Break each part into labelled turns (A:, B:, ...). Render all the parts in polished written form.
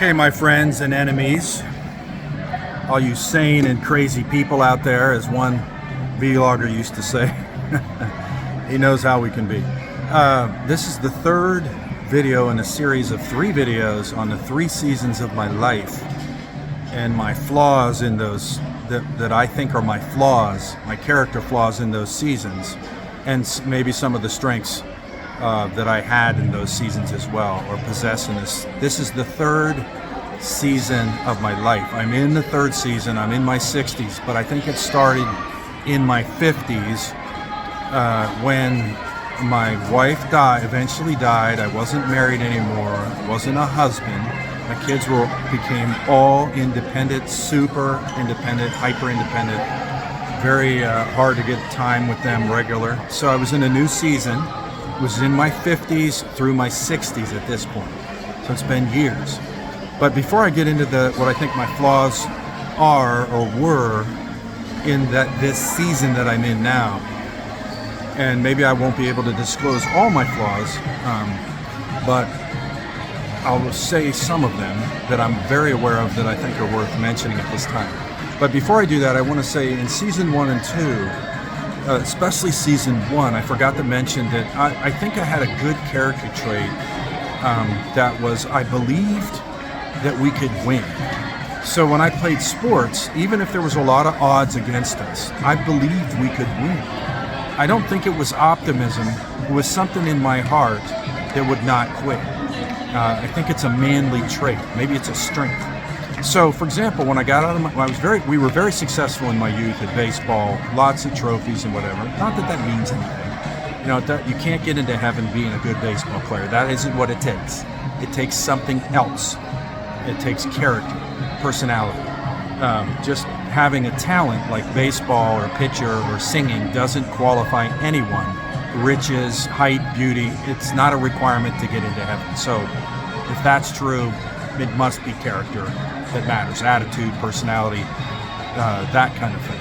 A: Okay, my friends and enemies, all you sane and crazy people out there, as one vlogger used to say, he knows how we can be. This is the third video in a series of 3 videos on the 3 seasons of my life and my flaws in those that I think are my flaws, my character flaws in those seasons, and maybe some of the strengths that I had in those seasons as well, or possess in this. This is the 3rd season of my life. I'm in the 3rd season. I'm in my 60s, but I think it started in my 50s when my wife eventually died. I wasn't married anymore. I wasn't a husband. My kids became all independent, super independent, hyper independent. Very hard to get time with them regular. So I was in a new season. Was in my 50s through my 60s at this point. So it's been years. But before I get into what I think my flaws are or were in this season that I'm in now, and maybe I won't be able to disclose all my flaws, but I'll say some of them that I'm very aware of that I think are worth mentioning at this time. But before I do that, I want to say in season 1 and 2, especially season 1, I forgot to mention that I think I had a good character trait that was I believed that we could win. So when I played sports, even if there was a lot of odds against us, I believed we could win. I don't think it was optimism. It was something in my heart that would not quit. I think it's a manly trait. Maybe it's a strength. So, for example, when I got out of we were very successful in my youth at baseball, lots of trophies and whatever. Not that that means anything. You know, you can't get into heaven being a good baseball player. That isn't what it takes. It takes something else. It takes character, personality. Just having a talent like baseball or pitcher or singing doesn't qualify anyone. Riches, height, beauty, it's not a requirement to get into heaven. So, if that's true, it must be character that matters, attitude, personality, that kind of thing.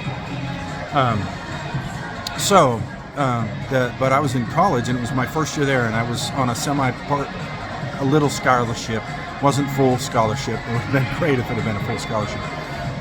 A: But I was in college, and it was my first year there, and I was on a little scholarship. Wasn't full scholarship. It would have been great if it had been a full scholarship.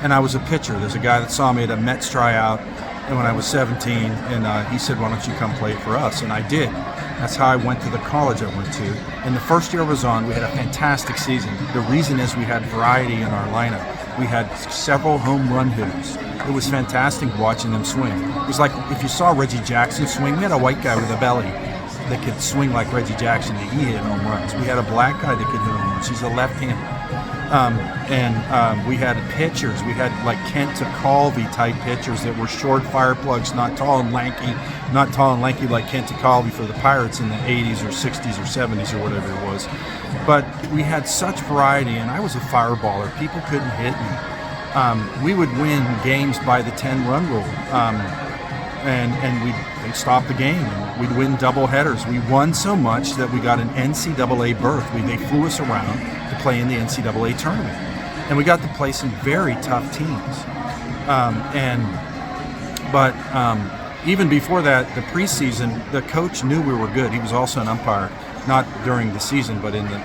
A: And I was a pitcher. There's a guy that saw me at a Mets tryout, and when I was 17, and he said, "Why don't you come play for us?" And I did. That's how I went to the college I went to. And the first year I was on, we had a fantastic season. The reason is we had variety in our lineup. We had several home run hitters. It was fantastic watching them swing. It was like if you saw Reggie Jackson swing, we had a white guy with a belly that could swing like Reggie Jackson, and he hit home runs. We had a black guy that could hit home runs. He's a left-hander. We had pitchers. We had like Kent Tekulve type pitchers that were short fire plugs, not tall and lanky like Kent Tekulve for the Pirates in the 80s or 60s or 70s or whatever it was. But we had such variety, and I was a fireballer. People couldn't hit me. We would win games by the 10-run rule, and they'd stop the game, and we'd win double headers. We won so much that we got an NCAA berth. They flew us around to play in the NCAA tournament, and we got to play some very tough teams. Even before that, the preseason, the coach knew we were good. He was also an umpire, not during the season, but in the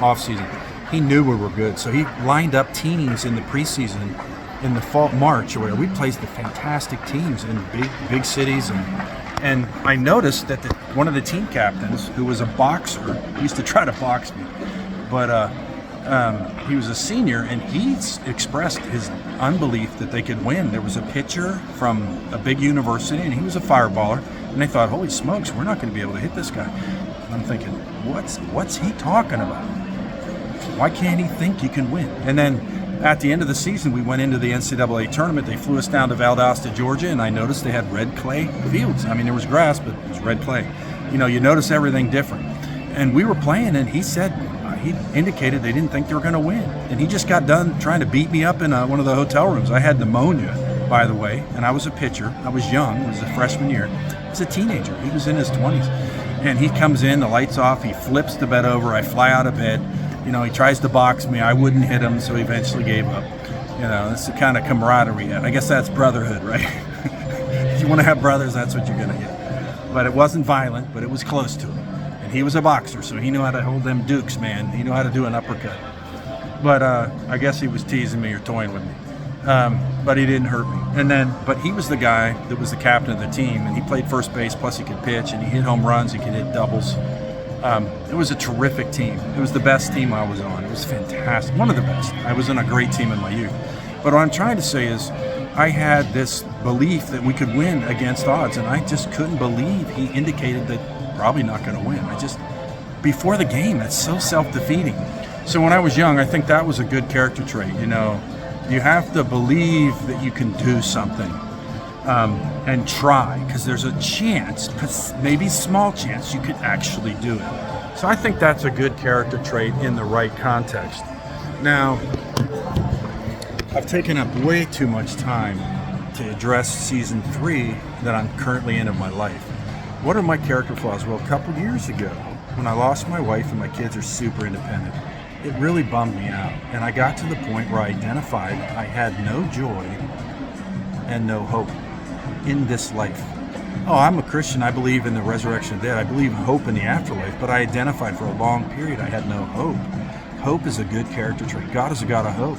A: off season. He knew we were good, so he lined up teams in the preseason in the fall, March or whatever. We played the fantastic teams in big cities, and I noticed that one of the team captains, who was a boxer, used to try to box me, but he was a senior, and he expressed his unbelief that they could win. There was a pitcher from a big university, and he was a fireballer, and they thought, holy smokes, we're not going to be able to hit this guy. And I'm thinking, what's he talking about? Why can't he think you can win? And then at the end of the season, we went into the NCAA tournament. They flew us down to Valdosta, Georgia, and I noticed they had red clay fields. I mean, there was grass, but it was red clay. You know, you notice everything different. And we were playing, and he said, he indicated they didn't think they were going to win. And he just got done trying to beat me up in one of the hotel rooms. I had pneumonia, by the way, and I was a pitcher. I was young. It was a freshman year. I was a teenager. He was in his 20s. And he comes in, the lights off, he flips the bed over. I fly out of bed. You know, he tries to box me. I wouldn't hit him, so he eventually gave up. You know, that's the kind of camaraderie. I guess that's brotherhood, right? If you want to have brothers, that's what you're going to get. But it wasn't violent, but it was close to it. And he was a boxer, so he knew how to hold them dukes, man. He knew how to do an uppercut. But I guess he was teasing me or toying with me. But he didn't hurt me. But he was the guy that was the captain of the team, and he played first base, plus he could pitch, and he hit home runs, he could hit doubles. It was a terrific team. It was the best team I was on. It was fantastic, one of the best. I was in a great team in my youth. But what I'm trying to say is I had this belief that we could win against odds, and I just couldn't believe he indicated that probably not going to win. Before the game, that's so self-defeating. So when I was young, I think that was a good character trait. You have to believe that you can do something and try, because there's a chance, maybe small chance, you could actually do it. So I think that's a good character trait in the right context. Now, I've taken up way too much time to address season 3 that I'm currently in of my life. What are my character flaws? Well, a couple years ago, when I lost my wife and my kids are super independent, it really bummed me out. And I got to the point where I identified I had no joy and no hope in this life. Oh, I'm a Christian. I believe in the resurrection of the dead. I believe in hope in the afterlife. But I identified for a long period I had no hope. Hope is a good character trait. God is a God of hope.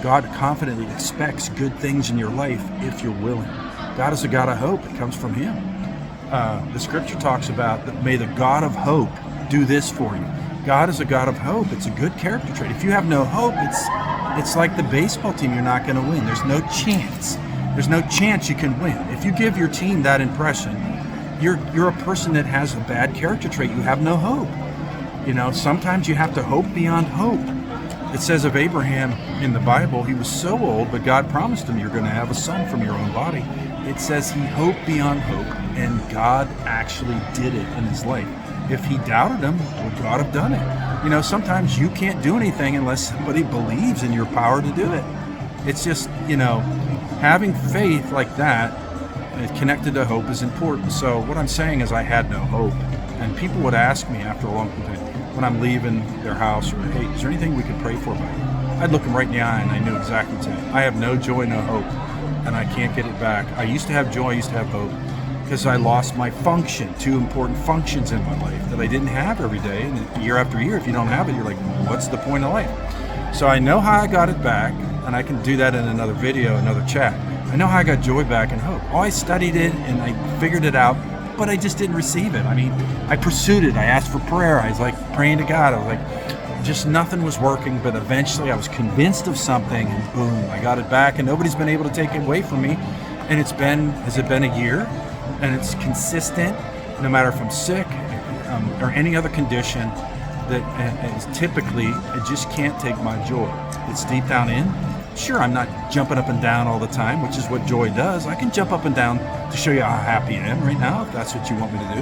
A: God confidently expects good things in your life if you're willing. God is a God of hope. It comes from Him. The scripture talks about that, may the God of hope do this for you. God is a God of hope. It's a good character trait. If you have no hope, it's like the baseball team. You're not going to win. There's no chance. There's no chance you can win. If you give your team that impression, you're a person that has a bad character trait. You have no hope. Sometimes you have to hope beyond hope. It says of Abraham in the Bible, he was so old, but God promised him, you're going to have a son from your own body. It says he hoped beyond hope, and God actually did it in his life. If he doubted him, would God have done it? Sometimes you can't do anything unless somebody believes in your power to do it. It's just, having faith like that connected to hope is important. So what I'm saying is I had no hope. And people would ask me after a long time, when I'm leaving their house, or, hey, is there anything we could pray for? I'd look them right in the eye and I knew exactly what to say. I have no joy, no hope, and I can't get it back. I used to have joy, I used to have hope, because I lost my function, 2 important functions in my life that I didn't have every day. And year after year, if you don't have it, you're like, what's the point of life? So I know how I got it back, and I can do that in another video, another chat. I know how I got joy back and hope. Oh, I studied it and I figured it out, but I just didn't receive it. I pursued it. I asked for prayer. I was like praying to God. I was like, just nothing was working, but eventually I was convinced of something, and boom, I got it back, and nobody's been able to take it away from me. And has it been a year? And it's consistent, no matter if I'm sick or any other condition, that is typically, I just can't take my joy. It's deep down in. Sure, I'm not jumping up and down all the time, which is what joy does. I can jump up and down to show you how happy I am right now, if that's what you want me to do.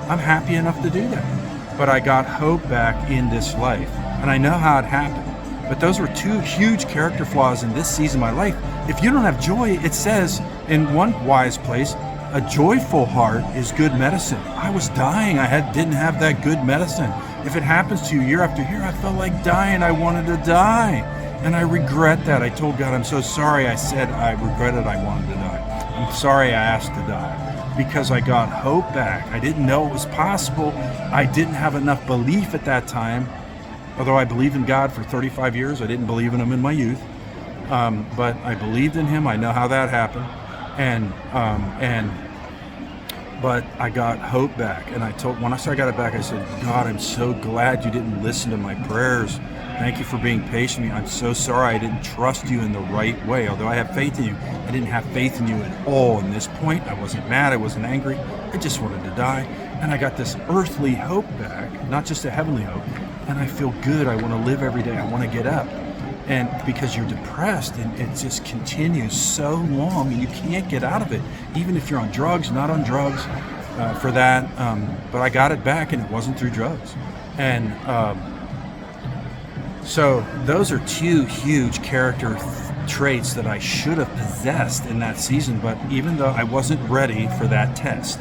A: I'm happy enough to do that. But I got hope back in this life, and I know how it happened. But those were 2 huge character flaws in this season of my life. If you don't have joy, it says in one wise place, a joyful heart is good medicine. I was dying. Didn't have that good medicine. If it happens to you year after year, I felt like dying. I wanted to die. And I regret that. I told God, I'm so sorry. I said I regretted I wanted to die. I'm sorry I asked to die, because I got hope back. I didn't know it was possible. I didn't have enough belief at that time. Although I believed in God for 35 years, I didn't believe in Him in my youth. But I believed in Him. I know how that happened. But I got hope back. And once I got it back, I said, God, I'm so glad you didn't listen to my prayers. Thank you for being patient with me. I'm so sorry I didn't trust you in the right way. Although I have faith in you, I didn't have faith in you at all in this point. I wasn't mad. I wasn't angry. I just wanted to die. And I got this earthly hope back, not just a heavenly hope. And I feel good. I want to live every day. I want to get up. And because you're depressed, and it just continues so long, and you can't get out of it, even if you're on drugs, not on drugs for that. But I got it back, and it wasn't through drugs. And so those are 2 huge character traits that I should have possessed in that season, but even though I wasn't ready for that test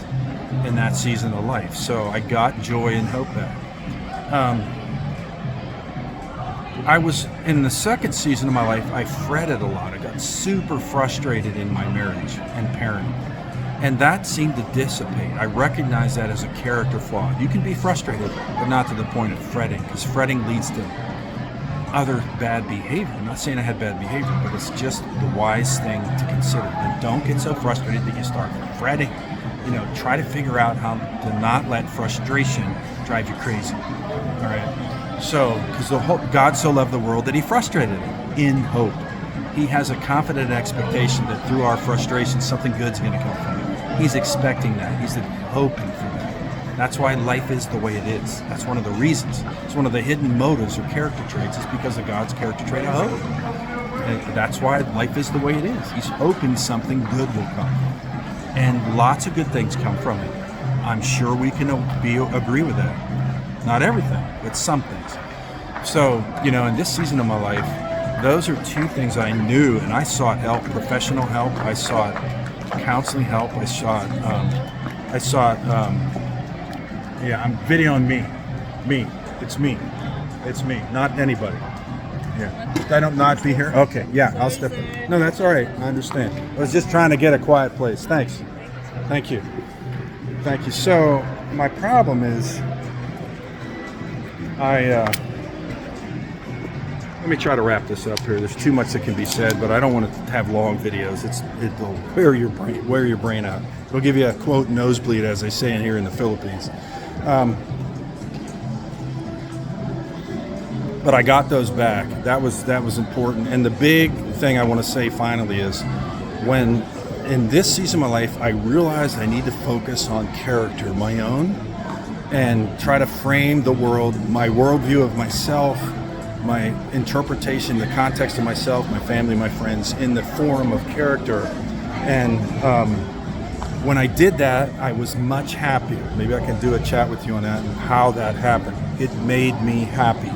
A: in that season of life. So I got joy and hope back. I was in the second season of my life, I fretted a lot. I got super frustrated in my marriage and parenting. And that seemed to dissipate. I recognize that as a character flaw. You can be frustrated, but not to the point of fretting, because fretting leads to other bad behavior. I'm not saying I had bad behavior, but it's just the wise thing to consider. And don't get so frustrated that you start fretting. Try to figure out how to not let frustration drive you crazy. All right. So, because God so loved the world that he frustrated it in hope. He has a confident expectation that through our frustration, something good's going to come from it. He's expecting that. He's hoping for that. That's why life is the way it is. That's one of the reasons. It's one of the hidden motives or character traits. It's because of God's character trait of hope. And that's why life is the way it is. He's hoping something good will come. And lots of good things come from it. I'm sure we can agree with that. Not everything, but some things. So, in this season of my life, those are two things I knew, and I sought help, professional help. I sought counseling help. I'm videoing me. It's me, not anybody. Yeah. Did I not be here? Okay, yeah, I'll step in. No, that's all right. I understand. I was just trying to get a quiet place. Thanks. Thank you. So, my problem is, let me try to wrap this up here. There's too much that can be said, but I don't want to have long videos. It'll wear your brain out. It'll give you a quote nosebleed, as they say in here in the Philippines. But I got those back. That was important. And the big thing I want to say finally is, when in this season of my life, I realized I need to focus on character, my own, and try to frame the world, my worldview of myself, my interpretation, the context of myself, my family, my friends, in the form of character. And when I did that, I was much happier. Maybe I can do a chat with you on that and how that happened. It made me happy.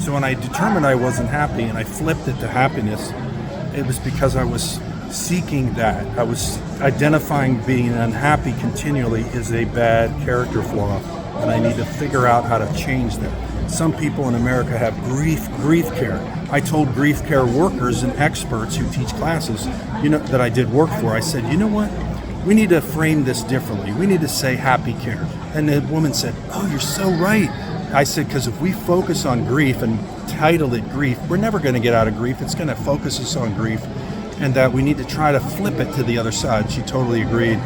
A: So when I determined I wasn't happy and I flipped it to happiness, it was because I was seeking that. I was identifying being unhappy continually is a bad character flaw, and I need to figure out how to change that. Some people in America have grief care. I told grief care workers and experts who teach classes, that I did work for, I said, you know what? We need to frame this differently. We need to say happy care. And the woman said, oh, you're so right. I said, because if we focus on grief and title it grief, we're never going to get out of grief. It's going to focus us on grief, and that we need to try to flip it to the other side. She totally agreed.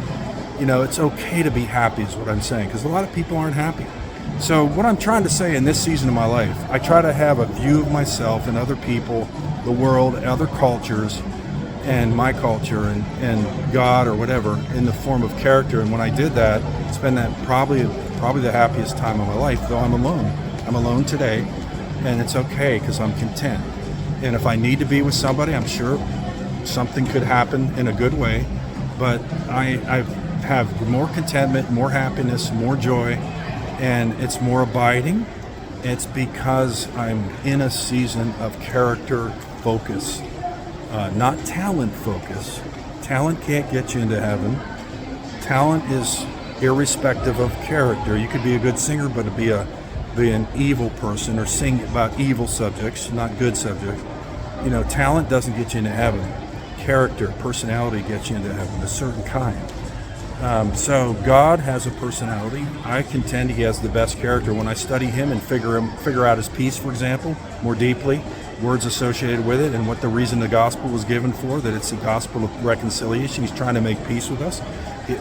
A: It's okay to be happy is what I'm saying, because a lot of people aren't happy. So what I'm trying to say in this season of my life, I try to have a view of myself and other people, the world, other cultures, and my culture and God or whatever in the form of character. And when I did that, it's been that probably the happiest time of my life, though I'm alone. I'm alone today, and it's okay because I'm content. And if I need to be with somebody, I'm sure something could happen in a good way, but I have more contentment, more happiness, more joy, and it's more abiding. It's because I'm in a season of character focus, not talent focus. Talent can't get you into heaven. Talent is irrespective of character. You could be a good singer, but be an evil person or sing about evil subjects, not good subjects. Talent doesn't get you into heaven. Character, personality gets you into heaven, a certain kind. So God has a personality. I contend he has the best character. When I study him and figure out his peace, for example, more deeply, words associated with it, and what the reason the gospel was given for, that it's the gospel of reconciliation. He's trying to make peace with us.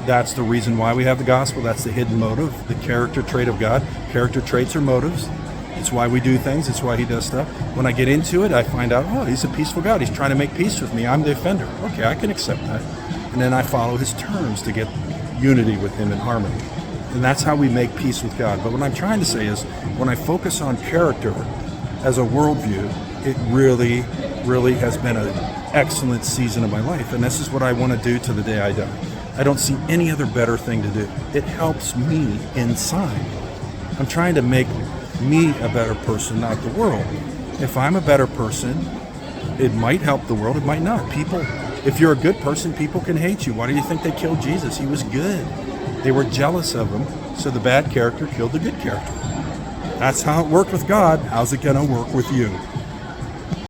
A: That's the reason why we have the gospel. That's the hidden motive, the character trait of God. Character traits are motives. It's why we do things. It's why he does stuff. When I get into it, I find out, oh, he's a peaceful God. He's trying to make peace with me. I'm the offender. Okay, I can accept that. And then I follow his terms to get unity with him and harmony. And that's how we make peace with God. But what I'm trying to say is, when I focus on character as a worldview, it really, really has been an excellent season of my life. And this is what I want to do to the day I die. I don't see any other better thing to do. It helps me inside. I'm trying to make me a better person, not the world. If I'm a better person, it might help the world, it might not. If you're a good person, people can hate you. Why do you think they killed Jesus? He was good. They were jealous of him, so the bad character killed the good character. That's how it worked with God. How's it going to work with you?